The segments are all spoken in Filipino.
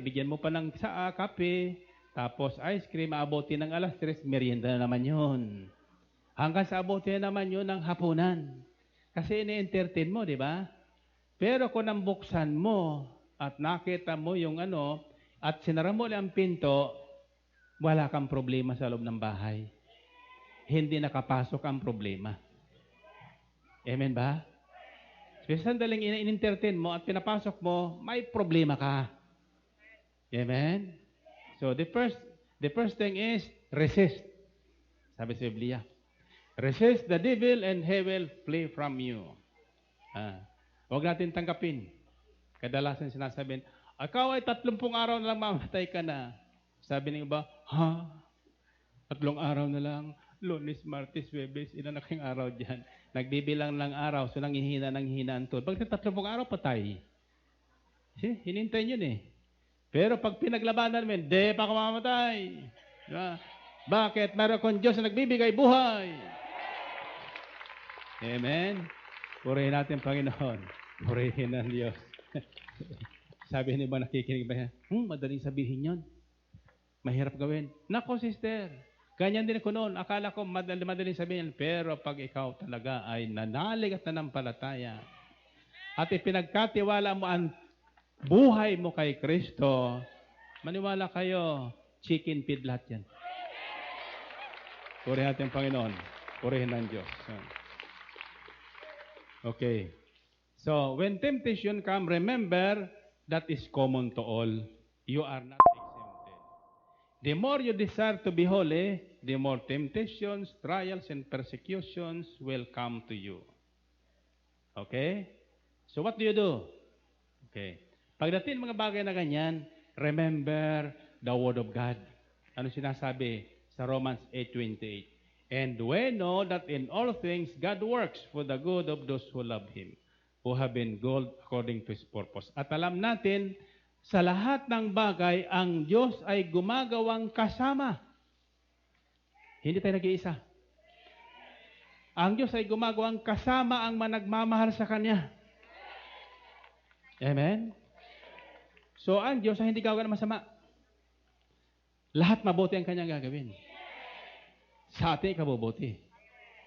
Bigyan mo pa ng kape, tapos ice cream, aabotin ng alas 3, merienda na naman yun. Hanggang sa abotin na naman yun ng hapunan. Kasi ini-entertain mo, di ba? Pero kung nambuksan mo at nakita mo yung at sinara mo ang pinto, wala kang problema sa loob ng bahay. Hindi nakapasok ang problema. Amen ba? So, sandaling in-entertain mo at pinapasok mo, may problema ka. Amen? So, the first thing is, resist. Sabi sa Biblia. Resist the devil and he will flee from you. Huwag natin tanggapin. Kadalasan sinasabihin, ikaw ay 30 araw na lang mamatay ka na. Sabi ng iba, 3 araw na lang. Lunes, Martes, Webes, ilan na kayong araw dyan. Nagbibilang ng araw, so nanghihina ang tulog. Pag 30 araw, patay. See, hinintay yun eh. Pero pag pinaglabanan mo, hindi pa ako mamatay. Diba? Bakit? Meron kong Diyos na nagbibigay buhay. Amen? Purihin natin, Panginoon. Purihin ang Diyos. Sabi ni ba, nakikinig ba yan? Madaling sabihin yun. Mahirap gawin. Nako, sister. Ganyan din ako noon. Akala ko madaling sabihin. Pero pag ikaw talaga ay nanalig at nanampalataya at ipinagkatiwala mo ang buhay mo kay Kristo, maniwala kayo, chicken feed lahat yan. Purihin natin, Panginoon. Purihin ng Diyos. Okay. So, when temptation comes, remember that is common to all. You are not exempted. The more you desire to be holy, the more temptations, trials, and persecutions will come to you. Okay? So what do? Okay. Pagdating mga bagay na ganyan, remember the Word of God. Ano sinasabi sa Romans 8:28? And we know that in all things God works for the good of those who love Him, who have been called according to His purpose. At alam natin, sa lahat ng bagay, ang Diyos ay gumagawang kasama. Hindi tayo nag-iisa. Ang Diyos ay gumagawang kasama ang managmamahal sa Kanya. Amen? So, ang Diyos ay hindi gagawin ng masama. Lahat mabuti ang Kanyang gagawin. Sa atin, ikabubuti.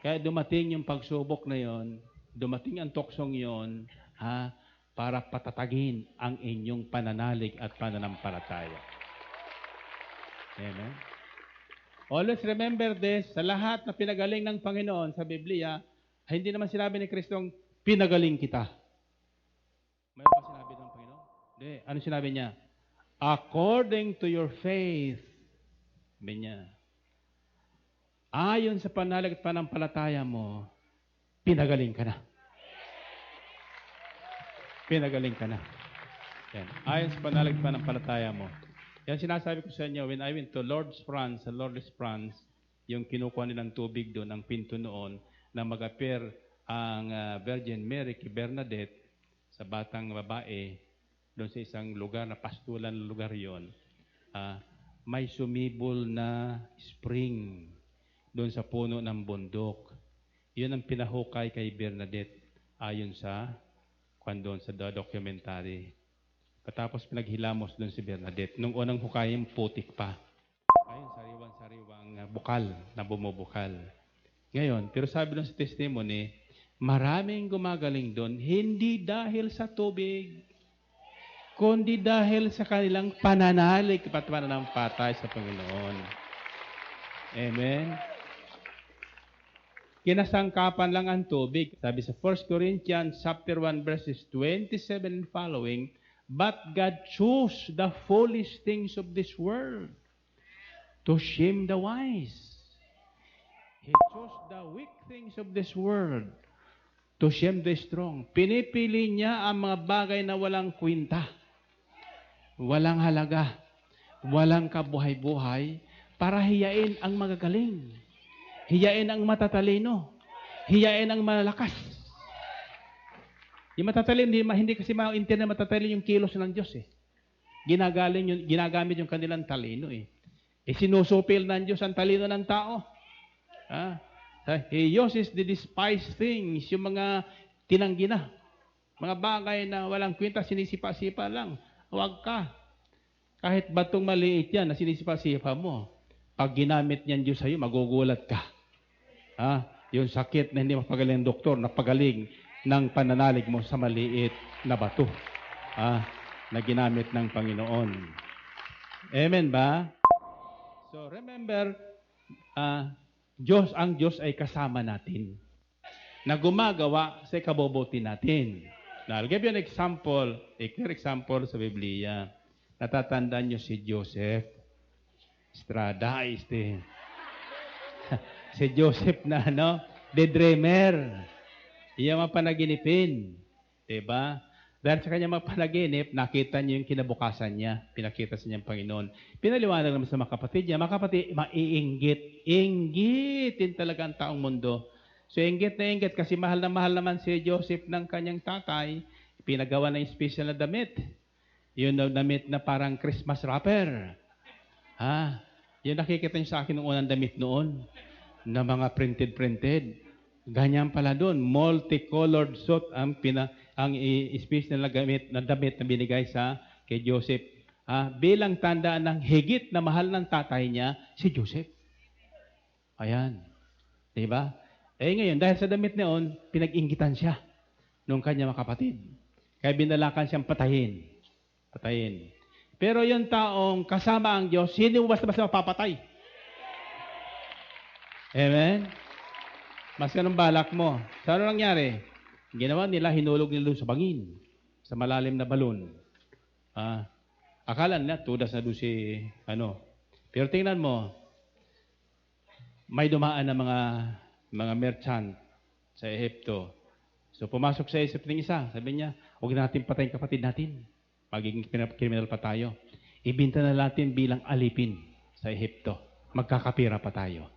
Kaya dumating yung pagsubok na yon, dumating ang toksong yon, para patatagin ang inyong pananalig at pananampalataya. Amen? Always remember this, sa lahat na pinagaling ng Panginoon sa Biblia, hindi naman sinabi ni Kristong, pinagaling kita. Mayroon ba sinabi ng Panginoon? Hindi. Ano sinabi niya? According to your faith. Sabi niya, ayon sa pananalig at pananampalataya mo, pinagaling ka na. Pinagaling ka na. Yan. Ayon sa panalig pananampalataya mo. Yan sinasabi ko sa inyo, when I went to Lourdes, France, sa Lourdes, France, yung kinukuha nilang tubig doon, ang pinto noon, na mag-appear ang Virgin Mary kay Bernadette sa batang babae, doon sa isang lugar na pastulan lugar yon, may sumibol na spring doon sa puno ng bundok. Yun ang pinahukay kay Bernadette ayon sa doon sa documentary. Patapos pinaghilamos doon si Bernadette. Nung unang hukayin, putik pa. Ayun, sariwang bukal na bumubukal. Ngayon, pero sabi doon sa testimony, maraming gumagaling doon, hindi dahil sa tubig, kundi dahil sa kanilang pananalig at pananampalataya sa Panginoon. Amen? Kinasangkapan lang ang tubig. Sabi sa 1 Corinthians chapter 1 verses 27 and following, but God chose the foolish things of this world to shame the wise. He chose the weak things of this world to shame the strong. Pinipili niya ang mga bagay na walang kwinta, walang halaga, walang kabuhay-buhay para hiyain ang magagaling. Hiyain ang matatalino. Hiyain ang malalakas. Yung matatalino, hindi kasi maintindihan na matatalino yung kilos ng Diyos eh. Ginagamit yung kanilang talino eh. Sinusupil ng Diyos ang talino ng tao. He uses the despised things, yung mga tinanggi na. Mga bagay na walang kwenta, sinisipa-sipa lang. Huwag ka. Kahit batong maliit yan na sinisipa-sipa mo, pag ginamit niyan Diyos sa'yo, magugulat ka. Yung sakit na hindi mapagaling ng doktor, napagaling ng pananalig mo sa maliit na bato na ginamit ng Panginoon. Amen ba? So remember, ang Diyos ay kasama natin na gumagawa sa ikabubuti natin. Now, I'll give you an example, a clear example sa Biblia. Natatandaan niyo si Joseph Estrada, si Joseph na the dreamer. Iyan ang panaginipin. Diba? Dahil sa kanya mapanaginip, nakita niyo yung kinabukasan niya. Pinakita sa niya ang Panginoon. Pinaliwanag naman sa mga kapatid niya. Mga kapatid, maiinggit. Inggitin talaga ang taong mundo. So, inggit na inggit kasi mahal na mahal naman si Joseph ng kanyang tatay. Pinagawa na yung special na damit. Yun na damit na parang Christmas wrapper. Yun nakikita niyo sa akin ng unang damit noon. Na mga printed. Ganyan pala doon. Multicolored suit ang special na damit na binigay kay Joseph. Bilang tandaan ng higit na mahal ng tatay niya, si Joseph. Ayan. Diba? Ngayon, dahil sa damit noon, pinag-inggitan siya nung kanya mga kapatid. Kaya binalakan siyang patayin. Pero yung taong kasama ang Diyos, hindi mo basta-basta mapapatay. Amen? Mas ganun balak mo. Sa ano nangyari? Ginawa nila, hinulog nila sa bangin, sa malalim na balon. Akala nila, tudas na doon si, Pero tingnan mo, may dumaan na mga merchant sa Ehipto. So, pumasok sa isip ng isa. Sabi niya, huwag natin patayin kapatid natin. Magiging criminal pa tayo. Ibinta na natin bilang alipin sa Ehipto. Magkakapira pa tayo.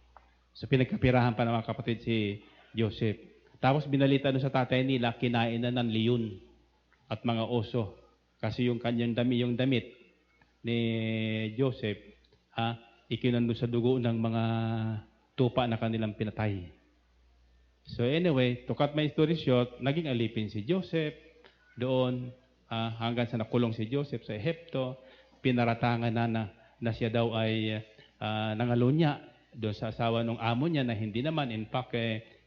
So, pinagkapirahan pa ng mga kapatid si Joseph. Tapos, binalita doon sa tatay nila, kinain na ng leon at mga oso. Kasi yung kanyang damit ni Joseph, ikinando sa dugo ng mga tupa na kanilang pinatay. So anyway, to cut my story short, naging alipin si Joseph doon hanggang sa nakulong si Joseph sa Ehipto. Pinaratangan na siya daw ay nangalunya doon sa asawa ng amo niya na hindi naman. In fact,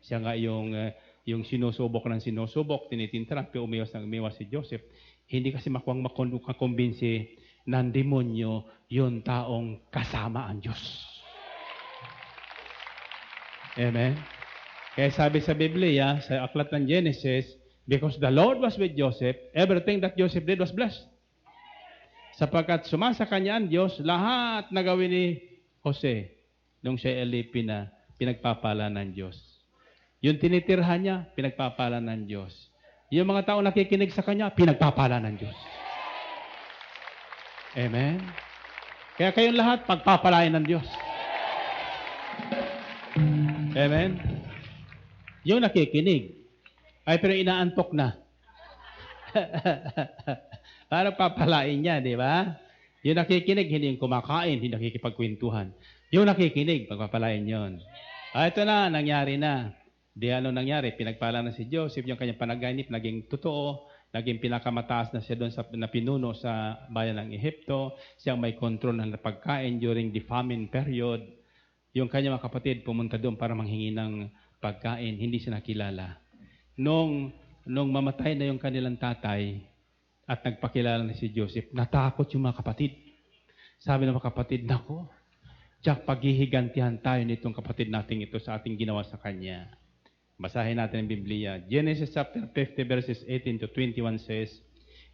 siya nga yung sinusubok ng sinusubok, tinitintra, pero umiwas si Joseph. Hindi kasi makumbinsi ng demonyo yung taong kasama ang Diyos. Amen? Kaya sabi sa Biblia, sa aklat ng Genesis, because the Lord was with Joseph, everything that Joseph did was blessed. Sapagkat sumasa kanya ang Diyos, lahat na gawin ni Jose nung siya alipin na pinagpapala ng Diyos. Yung tinitirhan niya, pinagpapala ng Diyos. Yung mga tao nakikinig sa kanya, pinagpapala ng Diyos. Amen? Kaya kayong lahat, pagpapalain ng Diyos. Amen? Yung nakikinig, ay pero inaantok na. Para papalain niya, di ba? Yung nakikinig, hindi yung kumakain, hindi nakikipagkwentuhan. Yung nakikinig, pagpapalain yon. Ito na, nangyari na. Di ano nangyari? Pinagpala na si Joseph, yung kanyang panaganip, naging totoo, naging pinakamataas na siya doon na pinuno sa bayan ng Ehipto. Siyang may control ng pagkain during the famine period. Yung kanyang mga kapatid pumunta doon para manghingi ng pagkain, hindi siya nakilala. Nung mamatay na yung kanilang tatay at nagpakilala na si Joseph, natakot yung mga kapatid. Sabi ng mga kapatid, nako, tiyak paghihigantihan tayo nitong kapatid nating ito sa ating ginawa sa kanya. Basahin natin ang Biblia. Genesis chapter 50 verses 18 to 21 says,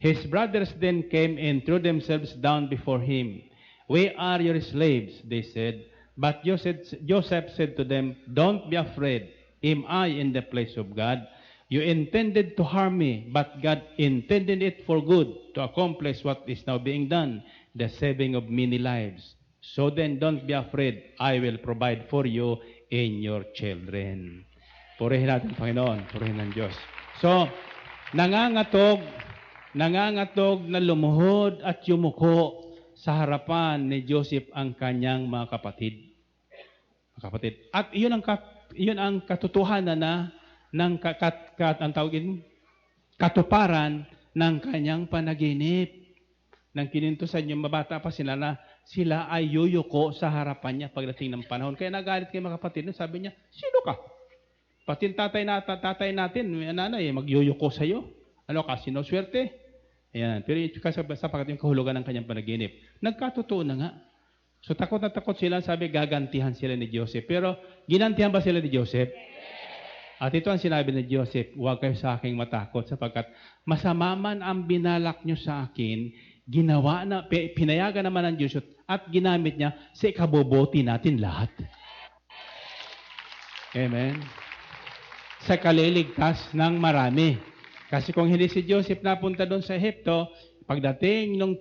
His brothers then came and threw themselves down before him. We are your slaves, they said. But Joseph said to them, Don't be afraid. Am I in the place of God? You intended to harm me, but God intended it for good, to accomplish what is now being done, the saving of many lives. So then, don't be afraid. I will provide for you and your children. Purihin natin, Panginoon. Purihin ng Diyos. So, nangangatog na lumuhod at yumuko sa harapan ni Joseph ang kanyang mga kapatid. At iyon ang katotohanan ng katuparan ng kanyang panaginip. Nang kinintusan yung mabata pa sila na sila ay yuyuko sa harapan niya pagdating ng panahon. Kaya nagalit kayo mga kapatid, sabi niya, sino ka? Pati tatay natin, nanay, magyuyuko sa'yo. Ano ka, sinuswerte? Ayan. Pero sapagat yung kahulugan ng kanyang panaginip, nagkatotoo na nga. So takot na takot sila, sabi, gagantihan sila ni Joseph. Pero ginantihan ba sila ni Joseph? At ito ang sinabi ni Joseph, huwag kayo sa aking matakot sapagkat masama man ang binalak nyo sa akin, pinayagan naman ng Diyos at ginamit niya sa ikabubuti natin lahat. Amen. Sa kaliligtas ng marami. Kasi kung hindi si Joseph napunta doon sa Ehipto, pagdating nung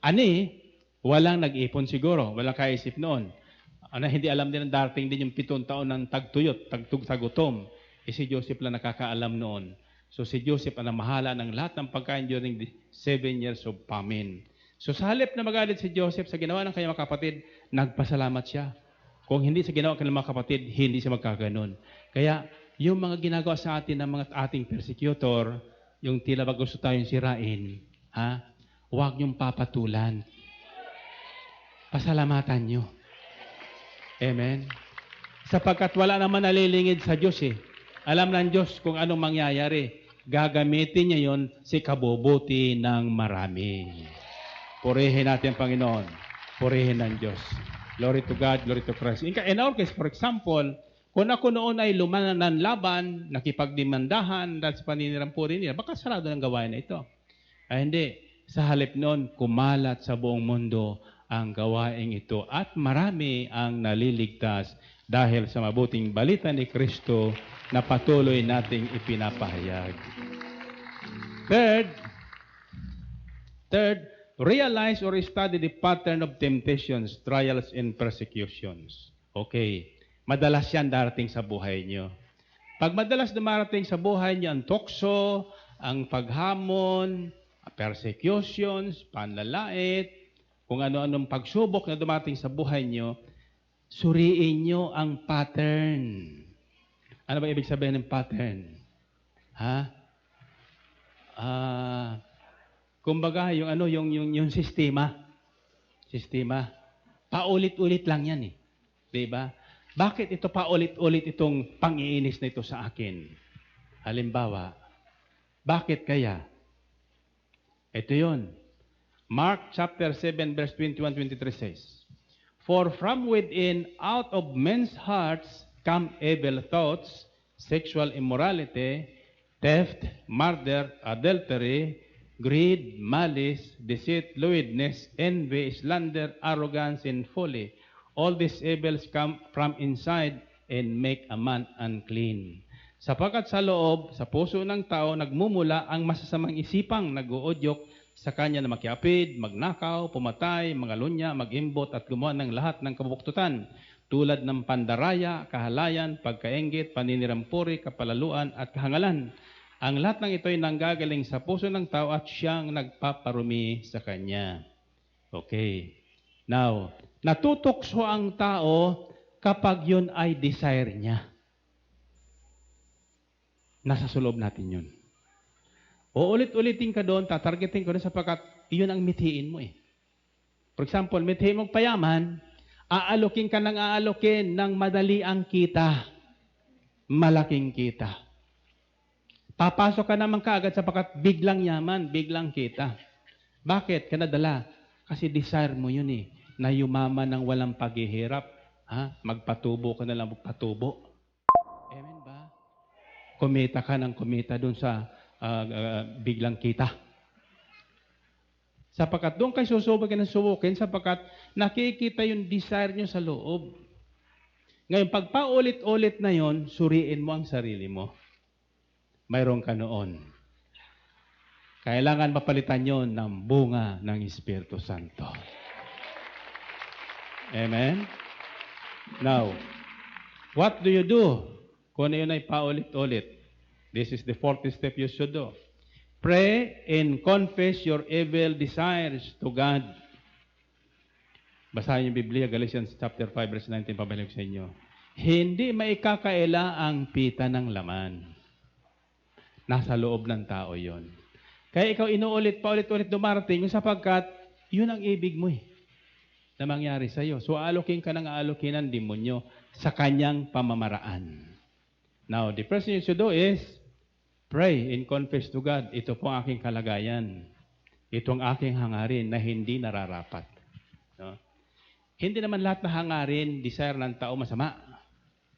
ani, walang nag-ipon siguro, walang kaisip noon. Hindi alam din na darating din yung 7 taon ng tagtuyot, taggutom. Si Joseph lang nakakaalam noon. So si Joseph ang namahala ng lahat ng pagkain during the 7 years of famine. So sa halip na magalit si Joseph sa ginawa ng kanyang mga kapatid, nagpasalamat siya. Kung hindi sa ginawa ng kanyang mga kapatid, hindi siya magkaganon. Kaya yung mga ginagawa sa atin ng mga ating persecutor, yung tila ba gusto tayong sirain, huwag niyong papatulan. Pasalamatan niyo. Amen. Sapagkat wala naman nalilingid sa Diyos eh. Alam ng Diyos kung anong mangyayari. Gagamitin niya yon sa kabubuti ng marami. Purihin natin ang Panginoon. Purihin ng Diyos. Glory to God, glory to Christ. In our case, for example, kung ako noon ay lumanan ng laban, nakipagdemandahan dahil sa paninirampuri nila, baka sarado ng gawain na ito. Ay hindi. Sa halip noon, kumalat sa buong mundo ang gawaing ito at marami ang naliligtas dahil sa mabuting balita ni Kristo na patuloy nating ipinapahayag. Third, realize or study the pattern of temptations, trials, and persecutions. Okay, madalas yan darating sa buhay nyo. Pag madalas dumarating sa buhay nyo ang tukso, ang paghamon, persecutions, panlalait, kung ano-anong pagsubok na dumating sa buhay nyo, suriin nyo ang pattern. Ano ba ibig sabihin ng pattern? Kumbaga, yung sistema. Sistema. Paulit-ulit lang yan eh. Diba? Bakit ito paulit-ulit itong pang-iinis na ito sa akin? Halimbawa, bakit kaya? Ito yun. Mark chapter 7 verse 21-23 says, For from within, out of men's hearts, come evil thoughts, sexual immorality, theft, murder, adultery, greed, malice, deceit, lewdness, envy, slander, arrogance, and folly. All these evils come from inside and make a man unclean. Sapagkat sa loob, sa puso ng tao, nagmumula ang masasamang isipang nag-uudyok sa kanya na makiapid, magnakaw, pumatay, mangalunya, mag-imbot at gumawa ng lahat ng kabuktutan, tulad ng pandaraya, kahalayan, pagkainggit, paninirampuri, kapalaluan at kahangalan. Ang lahat ng ito ay nanggagaling sa puso ng tao at siyang nagpaparumi sa kanya. Okay. Now, natutokso ang tao kapag yun ay desire niya. Nasa sulob natin yun. Uulit-ulitin ka doon, tatargetin ka doon sapagkat iyon ang mithiin mo eh. For example, mithiin mong payaman, aalokin ka ng aalokin ng madali ang kita. Malaking kita. Papasok ka naman kaagad sapagkat biglang yaman, biglang kita. Bakit? Kanadala. Kasi desire mo yun eh, na yumaman ng walang paghihirap. Magpatubo ka na lang magpatubo. Amen ba? Kumita ka ng kumita doon sa biglang kita. Sapagkat doon kayo susubukin ng subukin sapagkat nakikita yung desire nyo sa loob. Ngayon, pag paulit-ulit na yon, suriin mo ang sarili mo. Mayroon ka noon. Kailangan mapalitan yon ng bunga ng Espiritu Santo. Amen? Now, what do you do kung yun ay paulit-ulit? This is the fourth step you should do. Pray and confess your evil desires to God. Basahin yung Biblia, Galatians chapter 5, verse 19, pabalik sa inyo. Hindi maikakaila ang pita ng laman. Nasa loob ng tao yon. Kaya ikaw inuulit pa ulit-ulit dumarating sapagkat yun ang ibig mo na mangyari sa iyo. So aalokin ka ng aalokin ng demonyo sa kanyang pamamaraan. Now, the first thing you should do is pray and confess to God. Ito po ang aking kalagayan. Ito ang aking hangarin na hindi nararapat. No? Hindi naman lahat na hangarin, desire ng tao masama.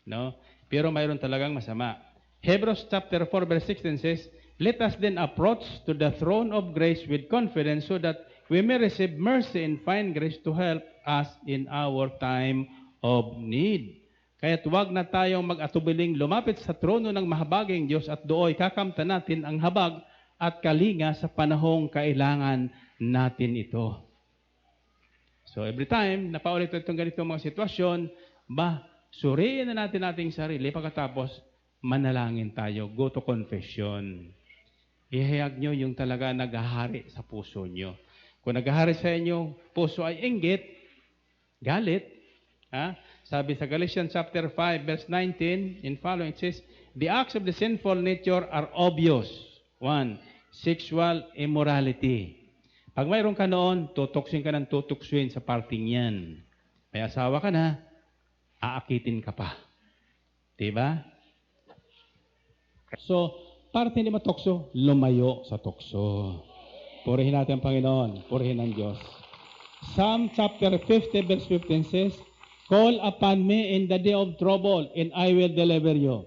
No? Pero mayroon talagang masama. Hebrews chapter 4 verse 16 says, "Let us then approach to the throne of grace with confidence so that we may receive mercy and find grace to help us in our time of need." Kaya't huwag na tayong mag-atubiling lumapit sa trono ng mahabaging Diyos at dooy kakamtan natin ang habag at kalinga sa panahong kailangan natin ito. So every time na paulit-ulit itong ganitong mga sitwasyon, suriin na natin ating sarili pagkatapos manalangin tayo. Go to confession. Ihayag nyo yung talaga naghahari sa puso nyo. Kung naghahari sa inyo, puso ay inggit, galit. Sabi sa Galatians chapter 5, verse 19, in following, it says, "The acts of the sinful nature are obvious." 1, sexual immorality. Pag mayroon ka noon, tutuksin ka ng tutuksin sa parting yan. May asawa ka na, aakitin ka pa. Diba? So, para hindi matokso, lumayo sa tukso. Purihin natin ang Panginoon. Purihin ang Diyos. Psalm chapter 50 verse 15 says, "Call upon me in the day of trouble, and I will deliver you,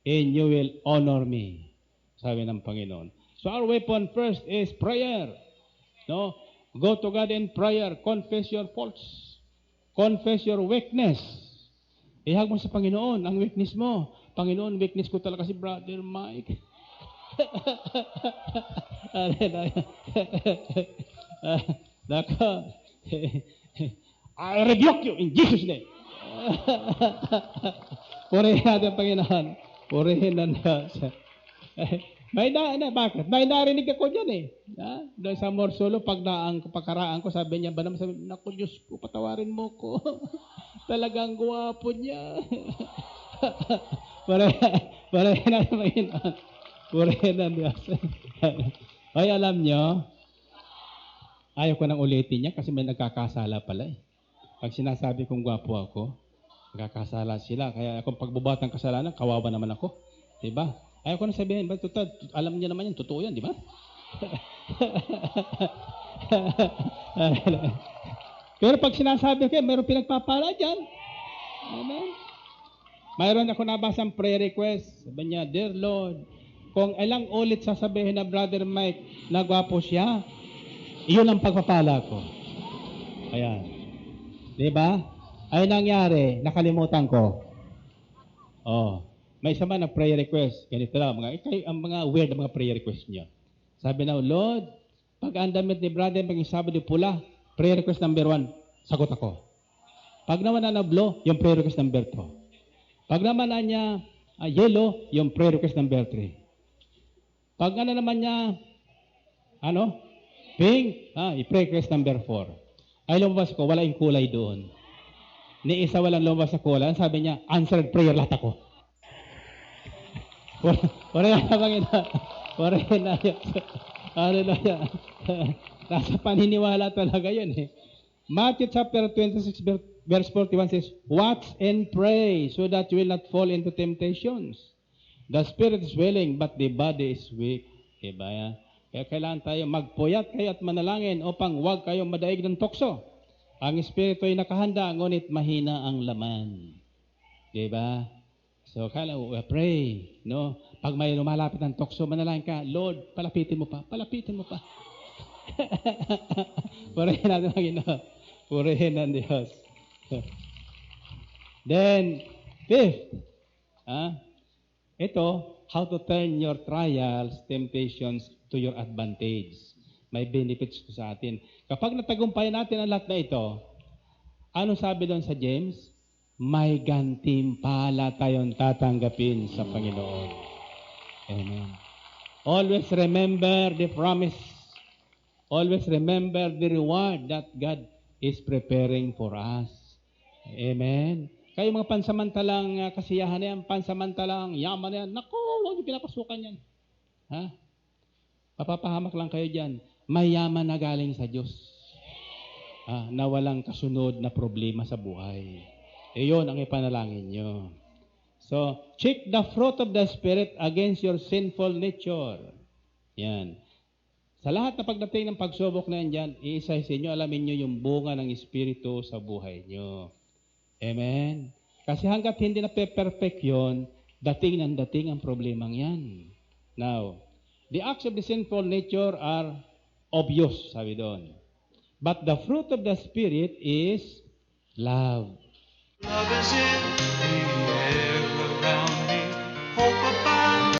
and you will honor me." Sabi ng Panginoon. So our weapon first is prayer. No? Go to God in prayer. Confess your faults. Confess your weakness. Ihag mo sa Panginoon ang weakness mo. Panginoon, weakness ko talaga si Brother Mike. I rebuke you in Jesus' name. Purihin natin ang Panginoon. Purihin ng Diyos. Bakit? May narinig ako dyan Doon sa Morsolo, pagkaraan ko, sabi niya, naku Diyos ko, patawarin mo ko. Talagang guwapo niya. Purihin natin ang Panginoon. Purihin ng Diyos. Ay, alam nyo, ayaw ko nang ulitin niya kasi may nagkakasala pala Pag sinasabi kong gwapo ako, nagkakasala sila. Kaya kung pagbubat ng kasalanan, kawawa naman ako. Diba? Ayaw ko na sabihin, alam niya naman yan, totoo yan, di ba? Pero pag sinasabi ko, mayroon pinagpapala dyan. Amen. Mayroon ako nabasang prayer request. Sabi niya, "Dear Lord, kung ilang ulit sasabihin na Brother Mike na gwapo siya, iyon ang pagpapala ko." Ayan. Di ba? Ay nangyari, nakalimutan ko. May isa man na prayer request. Ganito lang, ang mga weird na mga prayer request niya. Sabi na, "Lord, pag ang damit ni Brother maging Sabado pula, prayer request number 1, sagot ako. Pag naman na blue, yung prayer request number 2. Pag naman na niya yellow, yung prayer request number 3. Pag naman niya, pink, i-prayer request number 4. Ay lumabas ko, wala yung kulay doon. Ni isa walang lumabas sa kulay. Sabi niya, answered prayer lahat ako. Wala na Panginoon. Wala na yun. Hallelujah. Nasa paniniwala talaga yun Matthew chapter 26 verse 41 says, "Watch and pray so that you will not fall into temptations. The spirit is willing, but the body is weak." Diba? Kaya kailangan tayo magpuyat kayo at manalangin upang huwag kayong madaig ng tukso. Ang espiritu ay nakahanda, ngunit mahina ang laman. Diba? So, pray, no? Pag may lumalapit ng tukso, manalangin ka, "Lord, palapitin mo pa. Palapitin mo pa." Purihin natin ang Panginoon. Purihin ng Diyos. Then, fifth, ito, how to turn your trials, temptations to your advantage. May benefits ko sa atin. Kapag natagumpayan natin ang lahat na ito, ano sabi doon sa James? May gantimpala tayong tatanggapin sa Panginoon. Amen. Always remember the promise. Always remember the reward that God is preparing for us. Amen. Kayo mga pansamantalang kasiyahan na yan, pansamantalang yaman na yan, naku, huwag niyo pinapasukan yan. Mapapahamak lang kayo dyan. Mayaman na galing sa Diyos. Na walang kasunod na problema sa buhay. Iyon ang ipanalangin nyo. So, check the fruit of the Spirit against your sinful nature. Yan. Sa lahat na pagdating ng pagsubok na yan dyan, iisa sa inyo, alamin nyo yung bunga ng Espiritu sa buhay nyo. Amen? Kasi hanggat hindi na perfect yun, dating ang problemang yan. Now, the acts of the sinful nature are obvious, sabi doon. But the fruit of the Spirit is love. Love is in me.